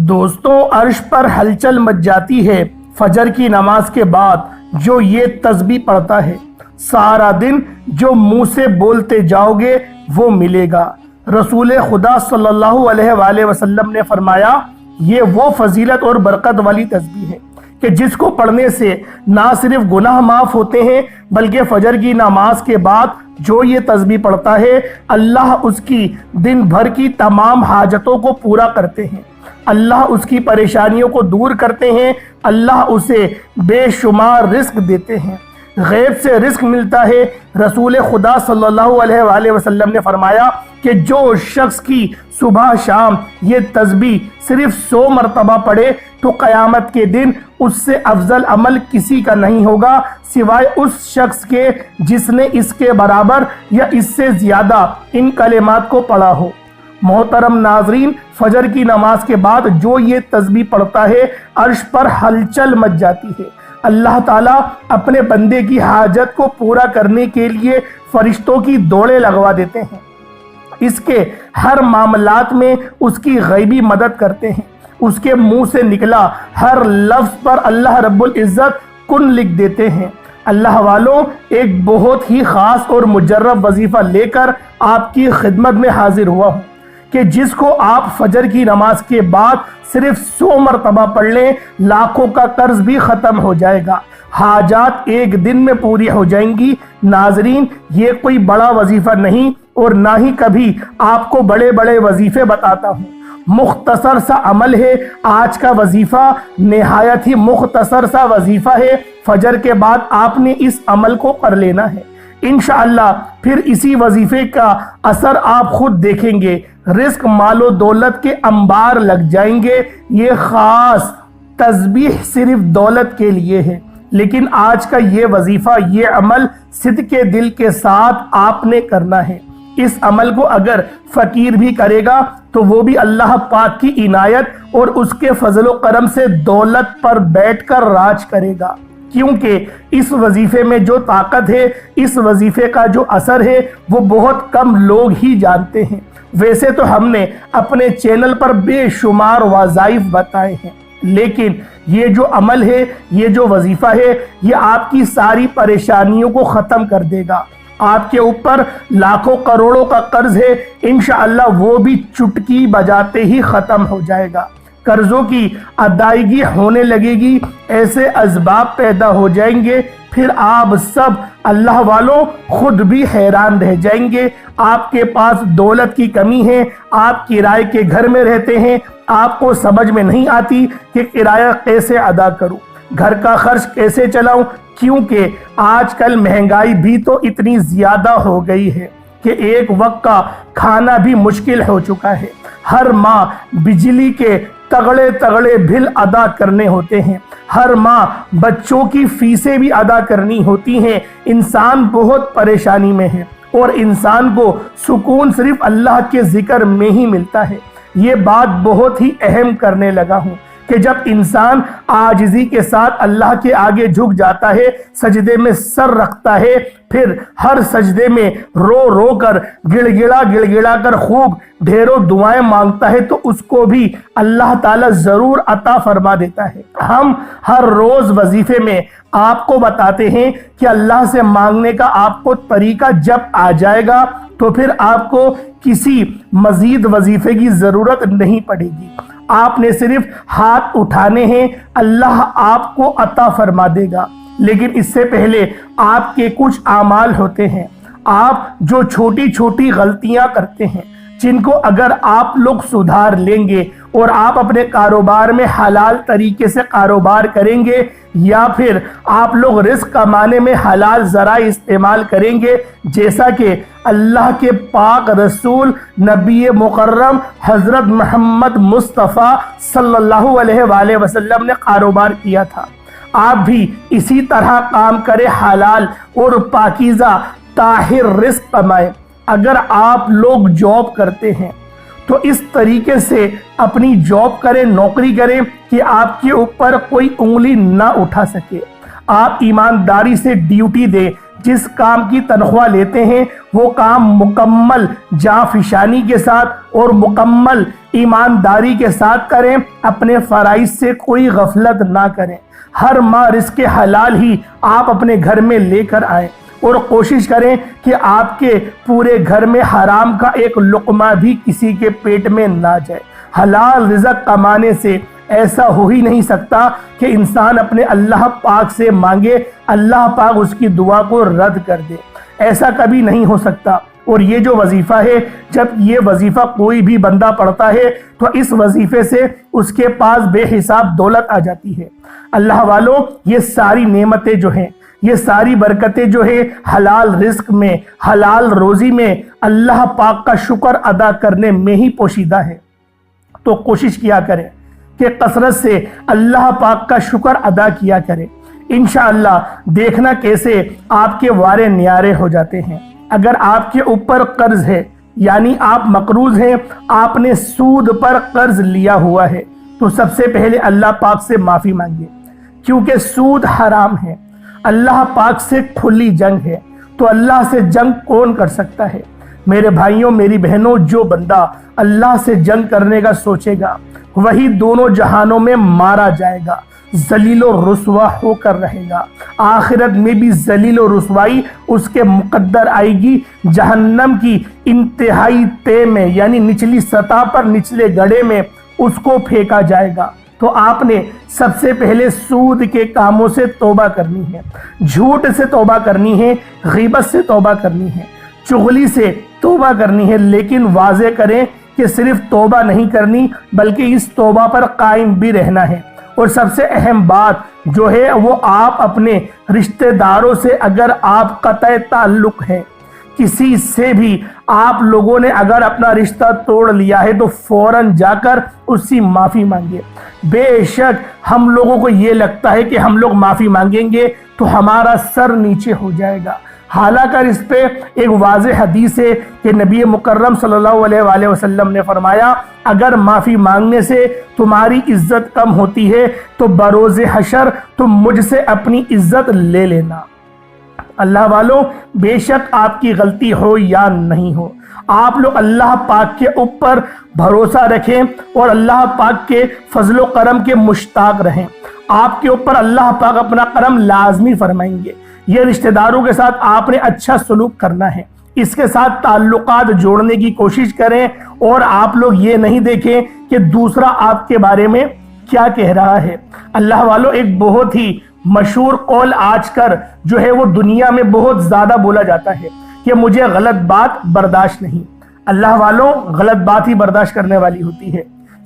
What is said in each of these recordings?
دوستوں، عرش پر ہلچل مچ جاتی ہے فجر کی نماز کے بعد جو یہ تسبیح پڑھتا ہے، سارا دن جو منہ سے بولتے جاؤ گے وہ ملے گا۔ رسول خدا صلی اللہ علیہ وآلہ وسلم نے فرمایا، یہ وہ فضیلت اور برکت والی تسبیح ہے کہ جس کو پڑھنے سے نہ صرف گناہ معاف ہوتے ہیں بلکہ فجر کی نماز کے بعد جو یہ تسبیح پڑھتا ہے اللہ اس کی دن بھر کی تمام حاجتوں کو پورا کرتے ہیں، اللہ اس کی پریشانیوں کو دور کرتے ہیں، اللہ اسے بے شمار رزق دیتے ہیں، غیب سے رزق ملتا ہے۔ رسول خدا صلی اللہ علیہ وآلہ وسلم نے فرمایا کہ جو شخص کی صبح شام یہ تسبیح صرف 100 مرتبہ پڑھے تو قیامت کے دن اس سے افضل عمل کسی کا نہیں ہوگا سوائے اس شخص کے جس نے اس کے برابر یا اس سے زیادہ ان کلمات کو پڑھا ہو۔ محترم ناظرین، فجر کی نماز کے بعد جو یہ تسبیح پڑھتا ہے عرش پر ہلچل مچ جاتی ہے۔ اللہ تعالیٰ اپنے بندے کی حاجت کو پورا کرنے کے لیے فرشتوں کی دوڑیں لگوا دیتے ہیں، اس کے ہر معاملات میں اس کی غیبی مدد کرتے ہیں، اس کے منہ سے نکلا ہر لفظ پر اللہ رب العزت کن لکھ دیتے ہیں۔ اللہ والوں، ایک بہت ہی خاص اور مجرب وظیفہ لے کر آپ کی خدمت میں حاضر ہوا ہوں کہ جس کو آپ فجر کی نماز کے بعد صرف 100 مرتبہ پڑھ لیں، لاکھوں کا قرض بھی ختم ہو جائے گا، حاجات ایک دن میں پوری ہو جائیں گی۔ ناظرین، یہ کوئی بڑا وظیفہ نہیں اور نہ ہی کبھی آپ کو بڑے بڑے وظیفے بتاتا ہوں، مختصر سا عمل ہے۔ آج کا وظیفہ نہایت ہی مختصر سا وظیفہ ہے، فجر کے بعد آپ نے اس عمل کو کر لینا ہے، انشاءاللہ پھر اسی وظیفے کا اثر آپ خود دیکھیں گے، رزق مال و دولت کے انبار لگ جائیں گے۔ یہ خاص تسبیح صرف دولت کے لیے ہے، لیکن آج کا یہ وظیفہ، یہ عمل صدق دل کے ساتھ آپ نے کرنا ہے۔ اس عمل کو اگر فقیر بھی کرے گا تو وہ بھی اللہ پاک کی عنایت اور اس کے فضل و کرم سے دولت پر بیٹھ کر راج کرے گا، کیونکہ اس وظیفے میں جو طاقت ہے، اس وظیفے کا جو اثر ہے وہ بہت کم لوگ ہی جانتے ہیں۔ ویسے تو ہم نے اپنے چینل پر بے شمار وظائف بتائے ہیں، لیکن یہ جو عمل ہے، یہ جو وظیفہ ہے، یہ آپ کی ساری پریشانیوں کو ختم کر دے گا۔ آپ کے اوپر لاکھوں کروڑوں کا قرض ہے، انشاءاللہ وہ بھی چٹکی بجاتے ہی ختم ہو جائے گا۔ قرضوں کی ادائیگی ہونے لگے گی، ایسے اسباب پیدا ہو جائیں گے، پھر آپ سب اللہ والوں خود بھی حیران رہ جائیں گے۔ آپ کے پاس دولت کی کمی ہے، آپ کرائے کے گھر میں رہتے ہیں، آپ کو سمجھ میں نہیں آتی کہ کرایہ کیسے ادا کروں، گھر کا خرچ کیسے چلاؤں، کیونکہ آج کل مہنگائی بھی تو اتنی زیادہ ہو گئی ہے کہ ایک وقت کا کھانا بھی مشکل ہو چکا ہے۔ ہر ماہ بجلی کے تگڑے تگڑے بل ادا کرنے ہوتے ہیں، ہر ماہ بچوں کی فیسیں بھی ادا کرنی ہوتی ہیں، انسان بہت پریشانی میں ہے اور انسان کو سکون صرف اللہ کے ذکر میں ہی ملتا ہے۔ یہ بات بہت ہی اہم کرنے لگا ہوں کہ جب انسان عاجزی کے ساتھ اللہ کے آگے جھک جاتا ہے، سجدے میں سر رکھتا ہے، پھر ہر سجدے میں رو رو کر گڑ گڑا کر خوب ڈھیروں دعائیں مانگتا ہے تو اس کو بھی اللہ تعالیٰ ضرور عطا فرما دیتا ہے۔ ہم ہر روز وظیفے میں آپ کو بتاتے ہیں کہ اللہ سے مانگنے کا آپ کو طریقہ جب آ جائے گا تو پھر آپ کو کسی مزید وظیفے کی ضرورت نہیں پڑے گی، آپ نے صرف ہاتھ اٹھانے ہیں، اللہ آپ کو عطا فرما دے گا۔ لیکن اس سے پہلے آپ کے کچھ اعمال ہوتے ہیں، آپ جو چھوٹی چھوٹی غلطیاں کرتے ہیں، جن کو اگر آپ لوگ سدھار لیں گے اور آپ اپنے کاروبار میں حلال طریقے سے کاروبار کریں گے، یا پھر آپ لوگ رزق کمانے میں حلال ذرائع استعمال کریں گے، جیسا کہ اللہ کے پاک رسول نبی مکرم حضرت محمد مصطفیٰ صلی اللہ علیہ وآلہ وسلم نے کاروبار کیا تھا، آپ بھی اسی طرح کام کریں، حلال اور پاکیزہ طاہر رزق کمائیں۔ اگر آپ لوگ جاب کرتے ہیں تو اس طریقے سے اپنی جاب کریں، نوکری کریں کہ آپ کے اوپر کوئی انگلی نہ اٹھا سکے، آپ ایمانداری سے ڈیوٹی دیں جس کام کی تنخواہ لیتے ہیں وہ کام مکمل جانفشانی کے ساتھ اور مکمل ایمانداری کے ساتھ کریں، اپنے فرائض سے کوئی غفلت نہ کریں۔ ہر ماہ رزق حلال ہی آپ اپنے گھر میں لے کر آئیں اور کوشش کریں کہ آپ کے پورے گھر میں حرام کا ایک لقمہ بھی کسی کے پیٹ میں نہ جائے۔ حلال رزق کمانے سے ایسا ہو ہی نہیں سکتا کہ انسان اپنے اللہ پاک سے مانگے، اللہ پاک اس کی دعا کو رد کر دے، ایسا کبھی نہیں ہو سکتا۔ اور یہ جو وظیفہ ہے، جب یہ وظیفہ کوئی بھی بندہ پڑھتا ہے تو اس وظیفے سے اس کے پاس بے حساب دولت آ جاتی ہے۔ اللہ والوں، یہ ساری نعمتیں جو ہیں، یہ ساری برکتیں جو ہے حلال رزق میں، حلال روزی میں، اللہ پاک کا شکر ادا کرنے میں ہی پوشیدہ ہے۔ تو کوشش کیا کریں کہ کثرت سے اللہ پاک کا شکر ادا کیا کریں۔ انشاءاللہ دیکھنا کیسے آپ کے وارے نیارے ہو جاتے ہیں۔ اگر آپ کے اوپر قرض ہے، یعنی آپ مقروض ہیں، آپ نے سود پر قرض لیا ہوا ہے، تو سب سے پہلے اللہ پاک سے معافی مانگیے، کیونکہ سود حرام ہے، اللہ پاک سے کھلی جنگ ہے۔ تو اللہ سے جنگ کون کر سکتا ہے؟ میرے بھائیوں، میری بہنوں، جو بندہ اللہ سے جنگ کرنے کا سوچے گا وہی دونوں جہانوں میں مارا جائے گا، ذلیل و رسوا ہو کر رہے گا۔ آخرت میں بھی ذلیل و رسوائی اس کے مقدر آئے گی، جہنم کی انتہائی تہ میں، یعنی نچلی سطح پر، نچلے گڑھے میں اس کو پھینکا جائے گا۔ تو آپ نے سب سے پہلے سود کے کاموں سے توبہ کرنی ہے، جھوٹ سے توبہ کرنی ہے، غیبت سے توبہ کرنی ہے، چغلی سے توبہ کرنی ہے، لیکن واضح کریں کہ صرف توبہ نہیں کرنی بلکہ اس توبہ پر قائم بھی رہنا ہے۔ اور سب سے اہم بات جو ہے وہ آپ اپنے رشتہ داروں سے، اگر آپ قطع تعلق ہیں، کسی سے بھی آپ لوگوں نے اگر اپنا رشتہ توڑ لیا ہے تو فوراً جا کر اس سے معافی مانگے۔ بے شک ہم لوگوں کو یہ لگتا ہے کہ ہم لوگ معافی مانگیں گے تو ہمارا سر نیچے ہو جائے گا، حالانکہ اس پہ ایک واضح حدیث ہے کہ نبی مکرم صلی اللہ علیہ وآلہ وسلم نے فرمایا، اگر معافی مانگنے سے تمہاری عزت کم ہوتی ہے تو بروز حشر تم مجھ سے اپنی عزت لے لینا۔ اللہ والوں، بے شک آپ کی غلطی ہو یا نہیں ہو، آپ لوگ اللہ پاک کے اوپر بھروسہ رکھیں اور اللہ پاک کے فضل و کرم کے مشتاق رہیں۔ آپ کے اوپر اللہ پاک اپنا کرم لازمی فرمائیں گے۔ یہ رشتہ داروں کے ساتھ آپ نے اچھا سلوک کرنا ہے، اس کے ساتھ تعلقات جوڑنے کی کوشش کریں، اور آپ لوگ یہ نہیں دیکھیں کہ دوسرا آپ کے بارے میں کیا کہہ رہا ہے۔ اللہ والوں، ایک بہت ہی مشہور قول آج کل جو ہے وہ دنیا میں بہت زیادہ بولا جاتا ہے کہ مجھے غلط بات برداشت نہیں۔ اللہ والوں، غلط بات ہی برداشت کرنے والی ہوتی ہے،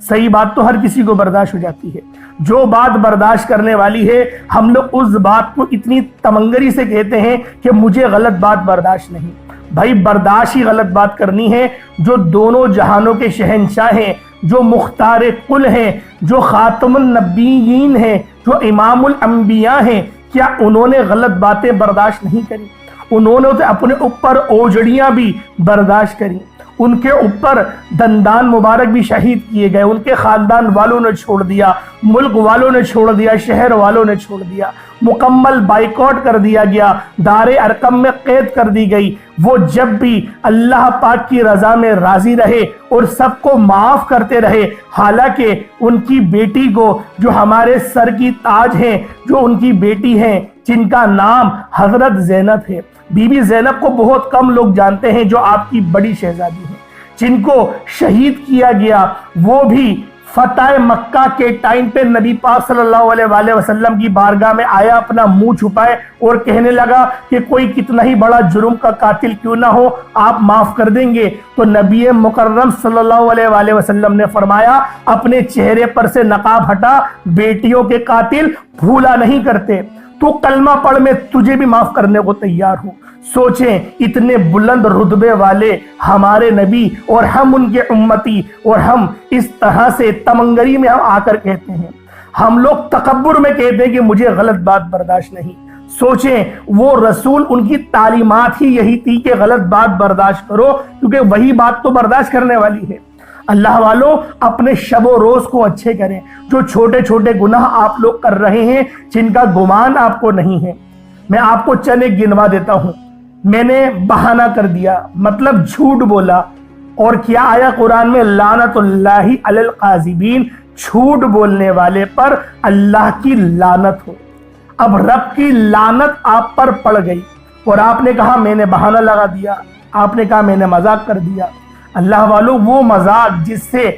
صحیح بات تو ہر کسی کو برداشت ہو جاتی ہے۔ جو بات برداشت کرنے والی ہے، ہم لوگ اس بات کو اتنی تمنگری سے کہتے ہیں کہ مجھے غلط بات برداشت نہیں۔ بھائی برداشت ہی غلط بات کرنی ہے۔ جو دونوں جہانوں کے شہنشاہ ہیں، جو مختار کل ہیں، جو خاتم النبیین ہیں، جو امام الانبیاء ہیں، کیا انہوں نے غلط باتیں برداشت نہیں کری؟ انہوں نے تو اپنے اوپر اوجڑیاں بھی برداشت کری، ان کے اوپر دندان مبارک بھی شہید کیے گئے، ان کے خاندان والوں نے چھوڑ دیا، ملک والوں نے چھوڑ دیا، شہر والوں نے چھوڑ دیا، مکمل بائیکاٹ کر دیا گیا، دار ارقم میں قید کر دی گئی۔ وہ جب بھی اللہ پاک کی رضا میں راضی رہے اور سب کو معاف کرتے رہے، حالانکہ ان کی بیٹی کو، جو ہمارے سر کی تاج ہیں، جو ان کی بیٹی ہیں جن کا نام حضرت زینب ہے، بی بی زینب کو بہت کم لوگ جانتے ہیں، جو آپ کی بڑی شہزادی ہیں، جن کو شہید کیا گیا، وہ بھی فتح مکہ کے ٹائم پہ نبی پاک صلی اللہ علیہ وآلہ وسلم کی بارگاہ میں آیا، اپنا منہ چھپائے اور کہنے لگا کہ کوئی کتنا ہی بڑا جرم کا قاتل کیوں نہ ہو، آپ معاف کر دیں گے؟ تو نبی مکرم صلی اللہ علیہ وآلہ وسلم نے فرمایا، اپنے چہرے پر سے نقاب ہٹا، بیٹیوں کے قاتل بھولا نہیں کرتے، تو کلمہ پڑھ میں تجھے بھی معاف کرنے کو تیار ہوں۔ سوچیں، اتنے بلند رتبے والے ہمارے نبی اور ہم ان کے امتی، اور ہم اس طرح سے تمنگری میں ہم آ کر کہتے ہیں، ہم لوگ تکبر میں کہتے ہیں کہ مجھے غلط بات برداشت نہیں۔ سوچیں، وہ رسول، ان کی تعلیمات ہی یہی تھی کہ غلط بات برداشت کرو، کیونکہ وہی بات تو برداشت کرنے والی ہے۔ اللہ والوں، اپنے شب و روز کو اچھے کریں۔ جو چھوٹے چھوٹے گناہ آپ لوگ کر رہے ہیں، جن کا گمان آپ کو نہیں ہے، میں آپ کو چند ایک گنوا دیتا ہوں۔ میں نے بہانہ کر دیا، مطلب جھوٹ بولا، اور کیا آیا قرآن میں لعنت اللہ علی القاذبین، جھوٹ بولنے والے پر اللہ کی لعنت ہو۔ اب رب کی لعنت آپ پر پڑ گئی اور آپ نے کہا میں نے بہانہ لگا دیا، آپ نے کہا میں نے مذاق کر دیا۔ اللہ والو، وہ مذاق جس سے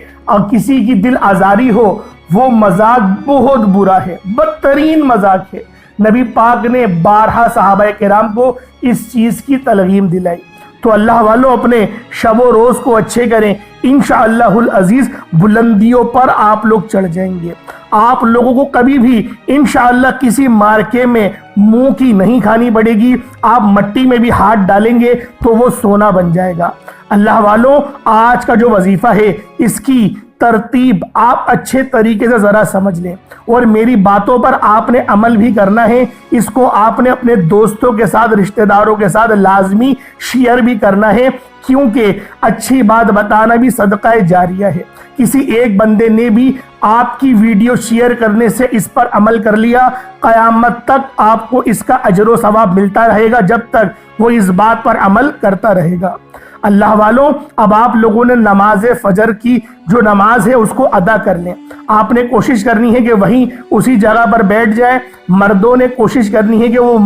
کسی کی دل آزاری ہو، وہ مذاق بہت برا ہے، بدترین مذاق ہے۔ نبی پاک نے بارہا صحابہ کرام کو اس چیز کی تلقین دلائی۔ تو اللہ والو، اپنے شب و روز کو اچھے کریں، انشاءاللہ العزیز بلندیوں پر آپ لوگ چڑھ جائیں گے۔ آپ لوگوں کو کبھی بھی انشاءاللہ کسی مارکے میں منہ کی نہیں کھانی پڑے گی۔ آپ مٹی میں بھی ہاتھ ڈالیں گے تو وہ سونا بن جائے گا۔ اللہ والو، آج کا جو وظیفہ ہے اس کی ترتیب آپ اچھے طریقے سے ذرا سمجھ لیں، اور میری باتوں پر آپ نے عمل بھی کرنا ہے۔ اس کو آپ نے اپنے دوستوں کے ساتھ، رشتہ داروں کے ساتھ لازمی شیئر بھی کرنا ہے، کیونکہ اچھی بات بتانا بھی صدقہ جاریہ ہے۔ کسی ایک بندے نے بھی آپ کی ویڈیو شیئر کرنے سے اس پر عمل کر لیا، قیامت تک آپ کو اس کا اجر و ثواب ملتا رہے گا، جب تک وہ اس بات پر عمل کرتا رہے گا۔ اللہ والوں، اب آپ لوگوں نے نماز فجر کی جو نماز ہے اس کو ادا کر لیں۔ آپ نے کوشش کرنی ہے کہ وہیں اسی جگہ پر بیٹھ جائیں۔ مردوں نے کوشش کرنی ہے کہ وہ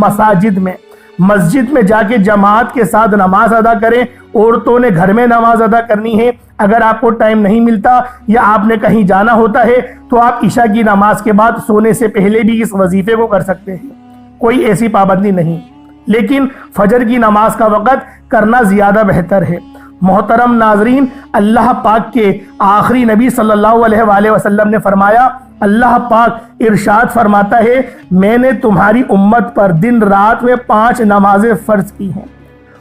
مسجد میں جا کے جماعت کے ساتھ نماز ادا کریں۔ عورتوں نے گھر میں نماز ادا کرنی ہے۔ اگر آپ کو ٹائم نہیں ملتا یا آپ نے کہیں جانا ہوتا ہے تو آپ عشاء کی نماز کے بعد سونے سے پہلے بھی اس وظیفے کو کر سکتے ہیں، کوئی ایسی پابندی نہیں، لیکن فجر کی نماز کا وقت کرنا زیادہ بہتر ہے۔ محترم ناظرین، اللہ پاک کے آخری نبی صلی اللہ علیہ وآلہ وسلم نے فرمایا، اللہ پاک ارشاد فرماتا ہے، میں نے تمہاری امت پر دن رات میں 5 نمازیں فرض کی ہیں،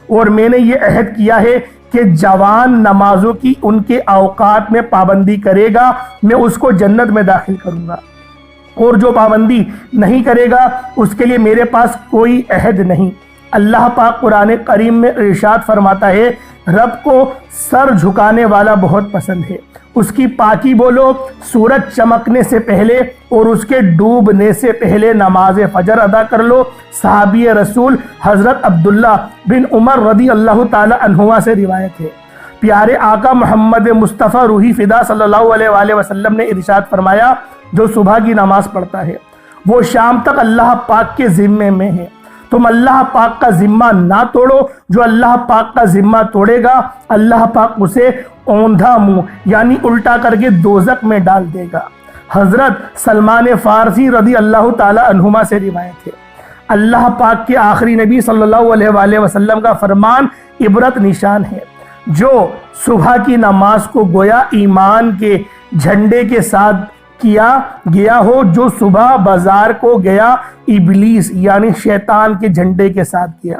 اور میں نے یہ عہد کیا ہے کہ جوان نمازوں کی ان کے اوقات میں پابندی کرے گا، میں اس کو جنت میں داخل کروں گا، اور جو پابندی نہیں کرے گا اس کے لیے میرے پاس کوئی عہد نہیں۔ اللہ پاک قرآن کریم میں ارشاد فرماتا ہے، رب کو سر جھکانے والا بہت پسند ہے، اس کی پاکی بولو، سورج چمکنے سے پہلے اور اس کے ڈوبنے سے پہلے نماز فجر ادا کر لو۔ صحابی رسول حضرت عبداللہ بن عمر رضی اللہ تعالی عنہما سے روایت ہے، پیارے آقا محمد مصطفیٰ روحی فدا صلی اللہ علیہ وآلہ وسلم نے ارشاد فرمایا، جو صبح کی نماز پڑھتا ہے وہ شام تک اللہ پاک کے ذمے میں ہے۔ تم اللہ پاک کا ذمہ نہ توڑو، جو اللہ پاک کا ذمہ توڑے گا اللہ پاک اسے اوندھا منہ یعنی الٹا کر کے دوزخ میں ڈال دے گا۔ حضرت سلمان فارسی رضی اللہ تعالی عنہما سے روایت ہے، اللہ پاک کے آخری نبی صلی اللہ علیہ وآلہ وسلم کا فرمان عبرت نشان ہے، جو صبح کی نماز کو گویا ایمان کے جھنڈے کے ساتھ کیا گیا ہو، جو صبح بازار کو گیا ابلیس یعنی شیطان کے جھنڈے کے ساتھ کیا۔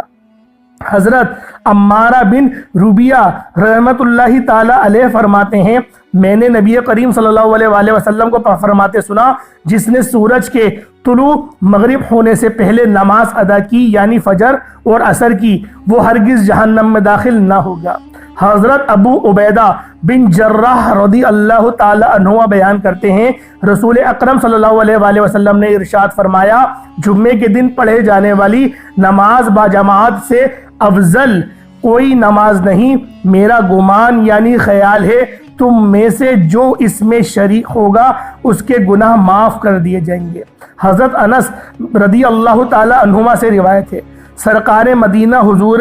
حضرت عمارہ بن ربیعہ رحمت اللہ تعالی علیہ فرماتے ہیں، میں نے نبی کریم صلی اللہ علیہ وآلہ وسلم کو فرماتے سنا، جس نے سورج کے طلوع مغرب ہونے سے پہلے نماز ادا کی یعنی فجر اور عصر کی، وہ ہرگز جہنم میں داخل نہ ہوگا۔ حضرت ابو عبیدہ بن جراح رضی اللہ تعالی عنہ بیان کرتے ہیں، رسول اکرم صلی اللہ علیہ وآلہ وسلم نے ارشاد فرمایا، جمعے کے دن پڑھے جانے والی نماز با جماعت سے افضل کوئی نماز نہیں، میرا گمان یعنی خیال ہے تم میں سے جو اس میں شریک ہوگا اس کے گناہ معاف کر دیے جائیں گے۔ حضرت انس رضی اللہ تعالی عنہما سے روایت ہے، سرکار مدینہ حضور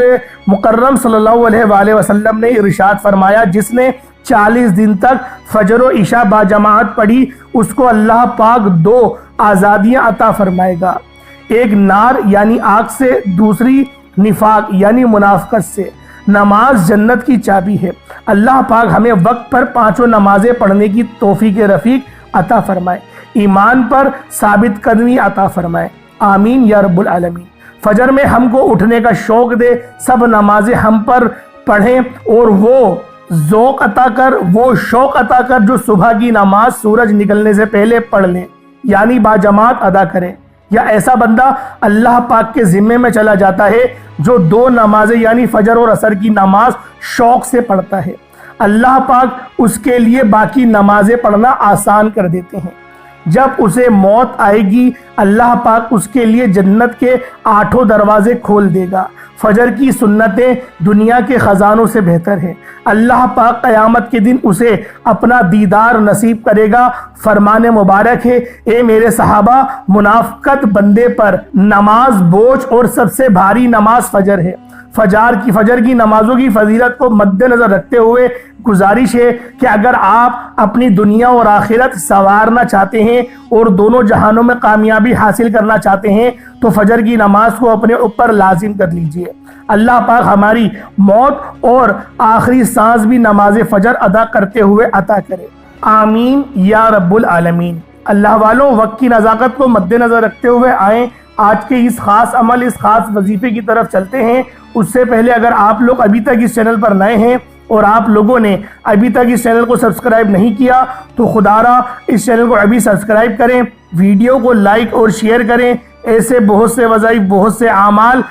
مکرم صلی اللہ علیہ وآلہ وسلم نے ارشاد فرمایا، جس نے 40 دن تک فجر و عشاء با جماعت پڑھی اس کو اللہ پاک 2 آزادیاں عطا فرمائے گا، ایک نار یعنی آگ سے، دوسری نفاق یعنی منافقت سے۔ نماز جنت کی چابی ہے، اللہ پاک ہمیں وقت پر 5 نمازیں پڑھنے کی توفیق رفیق عطا فرمائے، ایمان پر ثابت قدمی عطا فرمائے، آمین یا رب العالمین۔ فجر میں ہم کو اٹھنے کا شوق دے، سب نمازیں ہم پر پڑھیں، اور وہ ذوق عطا کر، وہ شوق عطا کر جو صبح کی نماز سورج نکلنے سے پہلے پڑھ لیں یعنی با جماعت ادا کریں۔ یا ایسا بندہ اللہ پاک کے ذمے میں چلا جاتا ہے جو 2 نمازیں یعنی فجر اور عصر کی نماز شوق سے پڑھتا ہے، اللہ پاک اس کے لیے باقی نمازیں پڑھنا آسان کر دیتے ہیں۔ جب اسے موت آئے گی اللہ پاک اس کے لیے جنت کے 8 دروازے کھول دے گا۔ فجر کی سنتیں دنیا کے خزانوں سے بہتر ہیں۔ اللہ پاک قیامت کے دن اسے اپنا دیدار نصیب کرے گا۔ فرمان مبارک ہے، اے میرے صحابہ، منافقت بندے پر نماز بوجھ اور سب سے بھاری نماز فجر ہے۔ فجر کی نمازوں کی فضیلت کو مد نظر رکھتے ہوئے گزارش ہے کہ اگر آپ اپنی دنیا اور آخرت سنوارنا چاہتے ہیں اور دونوں جہانوں میں کامیابی حاصل کرنا چاہتے ہیں تو فجر کی نماز کو اپنے اوپر لازم کر لیجئے۔ اللہ پاک ہماری موت اور آخری سانس بھی نماز فجر ادا کرتے ہوئے عطا کرے، آمین یا رب العالمین۔ اللہ والوں، وقت کی نزاکت کو مد نظر رکھتے ہوئے آئیں آج کے اس خاص عمل، اس خاص وظیفے کی طرف چلتے ہیں۔ اس سے پہلے اگر آپ لوگ ابھی تک اس چینل پر نئے ہیں اور آپ لوگوں نے ابھی تک اس چینل کو سبسکرائب نہیں کیا تو خدا را اس چینل کو ابھی سبسکرائب کریں، ویڈیو کو لائک اور شیئر کریں۔ ایسے بہت سے وظائف، بہت سے اعمال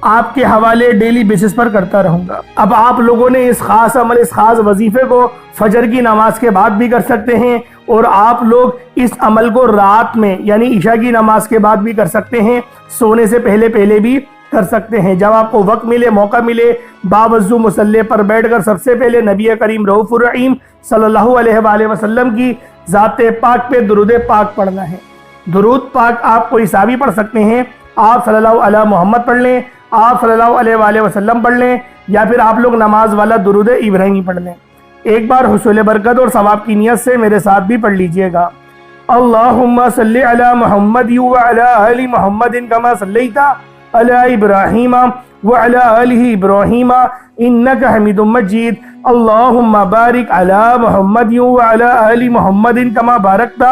آپ کے حوالے ڈیلی بیسس پر کرتا رہوں گا۔ اب آپ لوگوں نے اس خاص عمل، اس خاص وظیفے کو فجر کی نماز کے بعد بھی کر سکتے ہیں، اور آپ لوگ اس عمل کو رات میں یعنی عشاء کی نماز کے بعد بھی کر سکتے ہیں، سونے سے پہلے بھی کر سکتے ہیں۔ جب آپ کو وقت ملے، موقع ملے، باوضو مصلی پر بیٹھ کر سب سے پہلے نبی کریم رؤوف الرحیم صلی اللہ علیہ وآلہ وسلم کی ذات پاک پہ درود پاک پڑھنا ہے۔ درود پاک آپ کو حسابی پڑھ سکتے ہیں، آپ صلی اللہ علیہ محمد پڑھ لیں، آپ صلی اللہ علیہ وآلہ وسلم پڑھ لیں، یا پھر آپ لوگ نماز والا درود ابراہیمی پڑھ لیں۔ ایک بار حصول برکت اور ثواب کی نیت سے میرے ساتھ بھی پڑھ لیجئے گا۔ اللہم صلی علی محمد وعلی آل محمد کما صلیت علی ابراہیم وعلی آل ابراہیم انک حمید مجید۔ اللہم بارک علی محمد وعلی آل محمد کما بارکت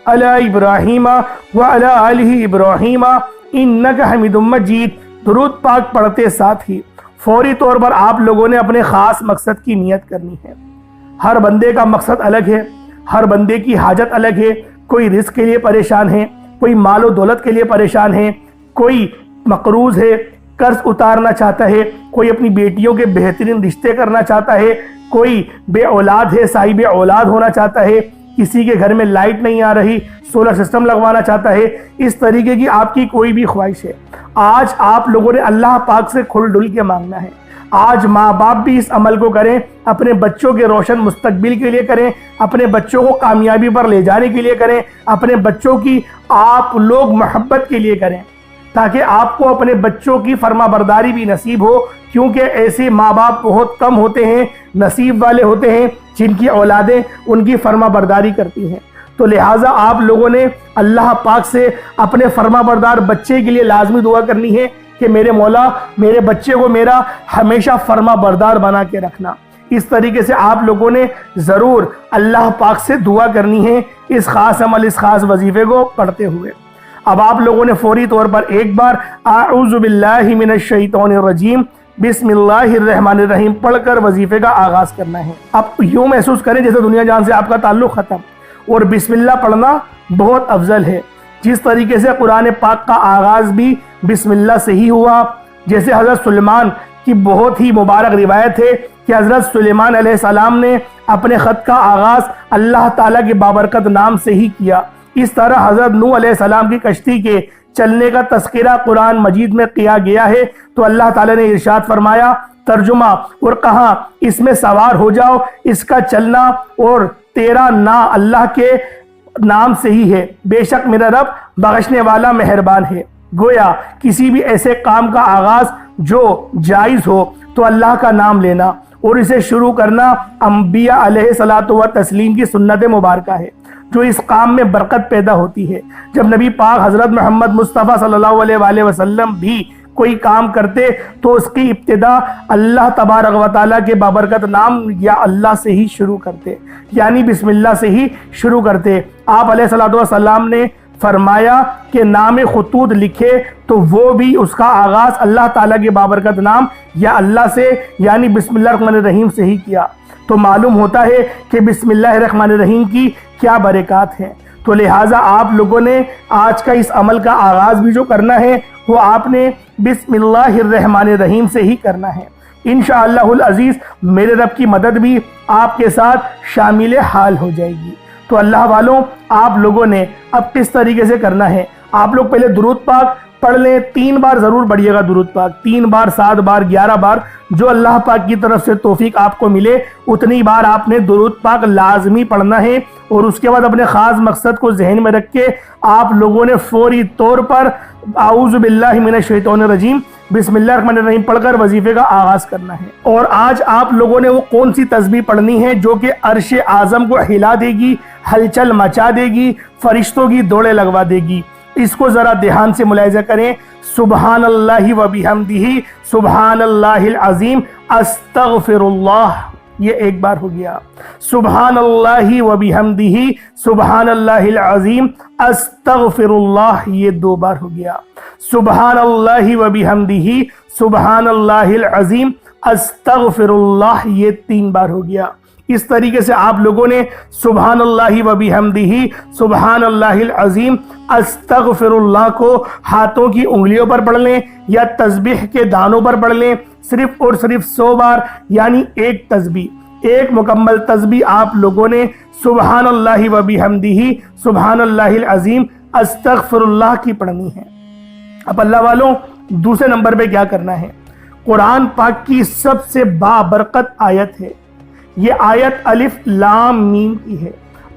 علی ابراہیم وعلی آل ابراہیم انک حمید مجید۔ درود پاک پڑھتے ساتھ ہی فوری طور پر آپ لوگوں نے اپنے خاص مقصد کی نیت کرنی ہے۔ ہر بندے کا مقصد الگ ہے، ہر بندے کی حاجت الگ ہے۔ کوئی رزق کے لیے پریشان ہے، کوئی مال و دولت کے لیے پریشان ہے، کوئی مقروض ہے، قرض اتارنا چاہتا ہے، کوئی اپنی بیٹیوں کے بہترین رشتے کرنا چاہتا ہے، کوئی بے اولاد ہے، صاحب اولاد ہونا چاہتا ہے، کسی کے گھر میں لائٹ نہیں آ رہی، سولر سسٹم لگوانا چاہتا ہے۔ اس طریقے کی آپ کی کوئی بھی خواہش ہے، آج آپ لوگوں نے اللہ پاک سے کھل ڈل کے مانگنا ہے۔ آج ماں باپ بھی اس عمل کو کریں، اپنے بچوں کے روشن مستقبل کے لیے کریں، اپنے بچوں کو کامیابی پر لے جانے کے لیے کریں، اپنے بچوں کی آپ لوگ محبت کے لیے کریں، تاکہ آپ کو اپنے بچوں کی فرما برداری بھی نصیب ہو، کیونکہ ایسے ماں باپ بہت کم ہوتے ہیں، نصیب والے ہوتے ہیں جن کی اولادیں ان کی فرما برداری کرتی ہیں۔ تو لہٰذا آپ لوگوں نے اللہ پاک سے اپنے فرما بردار بچے کے لیے لازمی دعا کرنی ہے کہ میرے مولا میرے بچے کو میرا ہمیشہ فرما بردار بنا کے رکھنا۔ اس طریقے سے آپ لوگوں نے ضرور اللہ پاک سے دعا کرنی ہے اس خاص عمل، اس خاص وظیفے کو پڑھتے ہوئے۔ اب آپ لوگوں نے فوری طور پر ایک بار اعوذ باللہ من الشیطان الرجیم بسم اللہ الرحمن الرحیم پڑھ کر وظیفے کا آغاز کرنا ہے۔ اب یوں محسوس کریں جیسے دنیا جان سے آپ کا تعلق ختم، اور بسم اللہ پڑھنا بہت افضل ہے۔ جس طریقے سے قرآن پاک کا آغاز بھی بسم اللہ سے ہی ہوا، جیسے حضرت سلیمان کی بہت ہی مبارک روایت ہے کہ حضرت سلیمان علیہ السلام نے اپنے خط کا آغاز اللہ تعالیٰ کے بابرکت نام سے ہی کیا۔ اس طرح حضرت نوح علیہ السلام کی کشتی کے چلنے کا تذکرہ قرآن مجید میں کیا گیا ہے، تو اللہ تعالیٰ نے ارشاد فرمایا، ترجمہ اور کہا، اس میں سوار ہو جاؤ، اس کا چلنا اور تیرا نا اللہ کے نام سے ہی ہے، بے شک میرا رب بخشنے والا مہربان ہے۔ گویا کسی بھی ایسے کام کا آغاز جو جائز ہو تو اللہ کا نام لینا اور اسے شروع کرنا انبیاء علیہ الصلوۃ والتسلیم کی سنت مبارکہ ہے، جو اس کام میں برکت پیدا ہوتی ہے۔ جب نبی پاک حضرت محمد مصطفیٰ صلی اللہ علیہ وآلہ وسلم بھی کوئی کام کرتے تو اس کی ابتدا اللہ تبارک و تعالیٰ کے بابرکت نام یا اللہ سے ہی شروع کرتے، یعنی بسم اللہ سے ہی شروع کرتے۔ آپ علیہ الصلوۃ والسلام نے فرمایا کہ نام خطوط لکھے تو وہ بھی اس کا آغاز اللہ تعالیٰ کے بابرکت نام یا اللہ سے یعنی بسم اللہ الرحمن الرحیم سے ہی کیا۔ تو معلوم ہوتا ہے کہ بسم اللہ الرحمن الرحیم کی کیا برکات ہیں۔ تو لہٰذا آپ لوگوں نے آج کا اس عمل کا آغاز بھی جو کرنا ہے وہ آپ نے بسم اللہ الرحمن الرحیم سے ہی کرنا ہے۔ انشاءاللہ العزیز میرے رب کی مدد بھی آپ کے ساتھ شامل حال ہو جائے گی۔ تو اللہ والوں آپ لوگوں نے اب کس طریقے سے کرنا ہے، آپ لوگ پہلے درود پاک پڑھ لیں، 3 بار ضرور پڑھیے گا درود پاک، 3 بار 7 بار 11 بار جو اللہ پاک کی طرف سے توفیق آپ کو ملے اتنی بار آپ نے درود پاک لازمی پڑھنا ہے۔ اور اس کے بعد اپنے خاص مقصد کو ذہن میں رکھ کے آپ لوگوں نے فوری طور پر اعوذ باللہ من الشیطان الرجیم بسم اللہ الرحمن الرحیم پڑھ کر وظیفے کا آغاز کرنا ہے۔ اور آج آپ لوگوں نے وہ کون سی تسبیح پڑھنی ہے جو کہ عرش اعظم کو ہلا دے گی، ہلچل مچا دے گی، فرشتوں کی دوڑیں لگوا دے گی، اس کو ذرا دھیان سے ملاحظہ کریں۔ سبحان اللہ و بحمدہ سبحان اللہ العظیم استغفر اللہ، یہ ایک بار ہو گیا۔ سبحان اللہ و بحمدہ سبحان اللہ العظیم استغفر اللہ، یہ 2 بار ہو گیا۔ سبحان اللہ و بحمدہ سبحان اللہ العظیم استغفر اللہ، یہ 3 بار ہو گیا۔ اس طریقے سے آپ لوگوں نے سبحان اللہ و بحمدہ سبحان اللہ العظیم استغفر اللہ کو ہاتھوں کی انگلیوں پر پڑھ لیں یا تسبیح کے دانوں پر پڑھ لیں، صرف اور صرف 100 بار، یعنی ایک تسبیح، ایک مکمل تسبیح آپ لوگوں نے سبحان اللہ و بحمدہ سبحان اللہ العظیم استغفر اللہ کی پڑھنی ہے۔ اب اللہ والوں دوسرے نمبر پہ کیا کرنا ہے، قرآن پاک کی سب سے بابرکت آیت ہے، یہ آیت الف لام میم کی ہے۔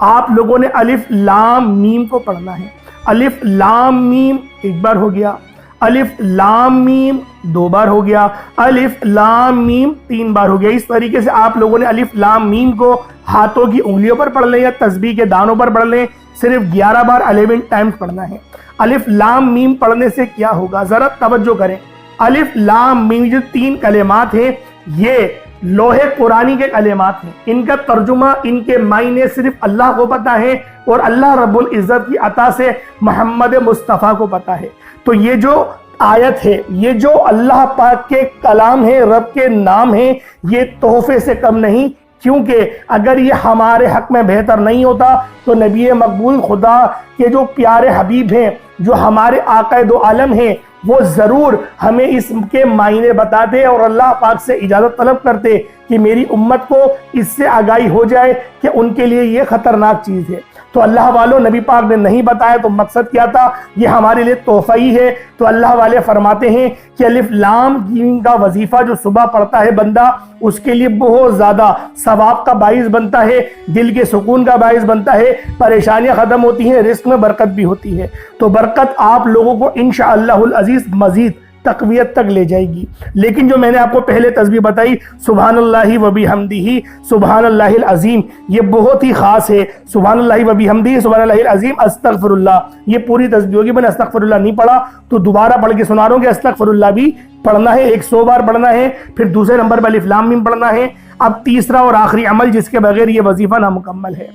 آپ لوگوں نے الف لام میم کو پڑھنا ہے۔ الف لام میم 1 بار ہو گیا، الف لام میم 2 بار ہو گیا، الف لام میم 3 بار ہو گیا۔ اس طریقے سے آپ لوگوں نے الف لام میم کو ہاتھوں کی انگلیوں پر پڑھ لیں یا تسبیح کے دانوں پر پڑھ لیں، صرف 11 بار 11 ٹائمز پڑھنا ہے۔ الف لام میم پڑھنے سے کیا ہوگا، ذرا توجہ کریں۔ الف لام میم جو 3 کلمات ہیں یہ لوح قرآنی کے کلمات ہیں، ان کا ترجمہ، ان کے معنی صرف اللہ کو پتا ہے اور اللہ رب العزت کی عطا سے محمد مصطفیٰ کو پتا ہے۔ تو یہ جو آیت ہے، یہ جو اللہ پاک کے کلام ہے، رب کے نام ہے، یہ تحفے سے کم نہیں، کیونکہ اگر یہ ہمارے حق میں بہتر نہیں ہوتا تو نبی مقبول خدا کے جو پیارے حبیب ہیں، جو ہمارے آقا دو عالم ہیں، وہ ضرور ہمیں اس کے معنی بتاتے اور اللہ پاک سے اجازت طلب کرتے کہ میری امت کو اس سے آگاہی ہو جائے کہ ان کے لیے یہ خطرناک چیز ہے۔ تو اللہ والوں نبی پاک نے نہیں بتایا تو مقصد کیا تھا، یہ ہمارے لیے تحفہ ہی ہے۔ تو اللہ والے فرماتے ہیں کہ الف لام میم کا وظیفہ جو صبح پڑھتا ہے بندہ، اس کے لیے بہت زیادہ ثواب کا باعث بنتا ہے، دل کے سکون کا باعث بنتا ہے، پریشانیاں ختم ہوتی ہیں، رزق میں برکت بھی ہوتی ہے۔ تو برکت آپ لوگوں کو انشاءاللہ العزیز مزید تقویت تک لے جائے گی۔ لیکن جو میں نے آپ کو پہلے تسبیح بتائی سبحان اللہ و بحمدہ سبحان اللہ العظیم، یہ بہت ہی خاص ہے۔ سبحان اللہ و بحمدہ سبحان اللہ العظیم استغفر اللہ، یہ پوری تسبیح ہوگی۔ میں نے استغفر اللہ نہیں پڑھا تو دوبارہ پڑھ کے سنا رہا ہوں کہ استغفر اللہ بھی پڑھنا ہے، 100 بار پڑھنا ہے۔ پھر دوسرے نمبر پر الف لام میم پڑھنا ہے۔ اب تیسرا اور آخری عمل جس کے بغیر یہ وظیفہ نامکمل ہے،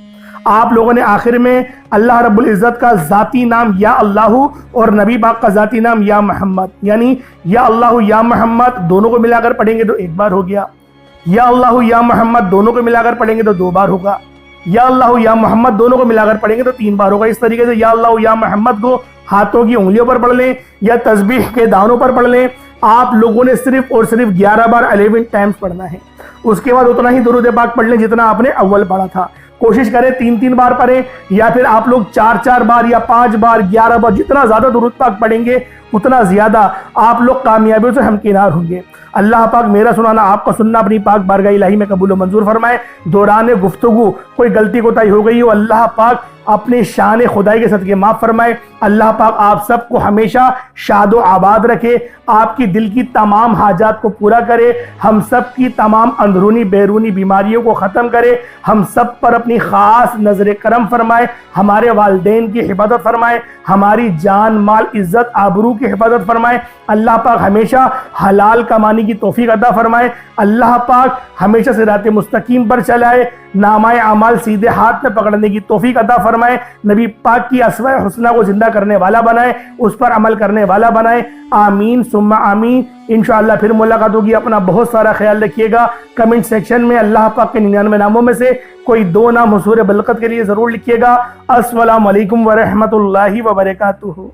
آپ لوگوں نے آخر میں اللہ رب العزت کا ذاتی نام یا اللہ اور نبی پاک کا ذاتی نام یا محمد، یعنی یا اللہ یا محمد دونوں کو ملا کر پڑھیں گے تو 1 بار ہو گیا، یا اللہ یا محمد دونوں کو ملا کر پڑھیں گے تو 2 بار ہوگا، یا اللہ یا محمد دونوں کو ملا کر پڑھیں گے تو 3 بار ہوگا۔ اس طریقے سے یا اللہ یا محمد کو ہاتھوں کی انگلیوں پر پڑھ لیں یا تسبیح کے دانوں پر پڑھ لیں۔ آپ لوگوں نے صرف اور صرف 11 بار 11 ٹائمز پڑھنا ہے۔ اس کے بعد اتنا ہی درود پاک پڑھ لیں جتنا آپ نے اول پڑھا تھا۔ کوشش کریں 3 بار پڑھیں، یا پھر آپ لوگ 4 بار یا 5 بار 11 بار، جتنا زیادہ درود پاک پڑھیں گے اتنا زیادہ آپ لوگ کامیابیوں سے ہمکنار ہوں گے۔ اللہ پاک میرا سنانا آپ کا سننا اپنی پاک بارگاہ الہی میں قبول و منظور فرمائے۔ دوران گفتگو کوئی غلطی کوتاہی ہو گئی ہو، اللہ پاک اپنے شان خدائی کے صدقے معاف فرمائے۔ اللہ پاک آپ سب کو ہمیشہ شاد و آباد رکھے، آپ کی دل کی تمام حاجات کو پورا کرے، ہم سب کی تمام اندرونی بیرونی بیماریوں کو ختم کرے، ہم سب پر اپنی خاص نظر کرم فرمائے، ہمارے والدین کی حفاظت فرمائے، ہماری جان مال عزت آبرو کی حفاظت فرمائے۔ اللہ پاک ہمیشہ حلال کمانے کی توفیق عطا فرمائے۔ اللہ پاک ہمیشہ صراط مستقیم پر چلائے، نامہ اعمال سیدھے ہاتھ میں پکڑنے کی توفیق عطا فرمائے، نبی پاک کی اسماء حسنہ کو زندہ کرنے والا بنائے، اس پر عمل کرنے والا بنائے۔ آمین ثم آمین۔ انشاءاللہ پھر ملاقات ہوگی۔ اپنا بہت سارا خیال رکھیے گا۔ کمنٹ سیکشن میں اللہ پاک کے 99 ناموں میں سے کوئی 2 نام حضور بلغت کے لیے ضرور لکھیے گا۔ السلام علیکم ورحمۃ اللہ وبرکاتہ۔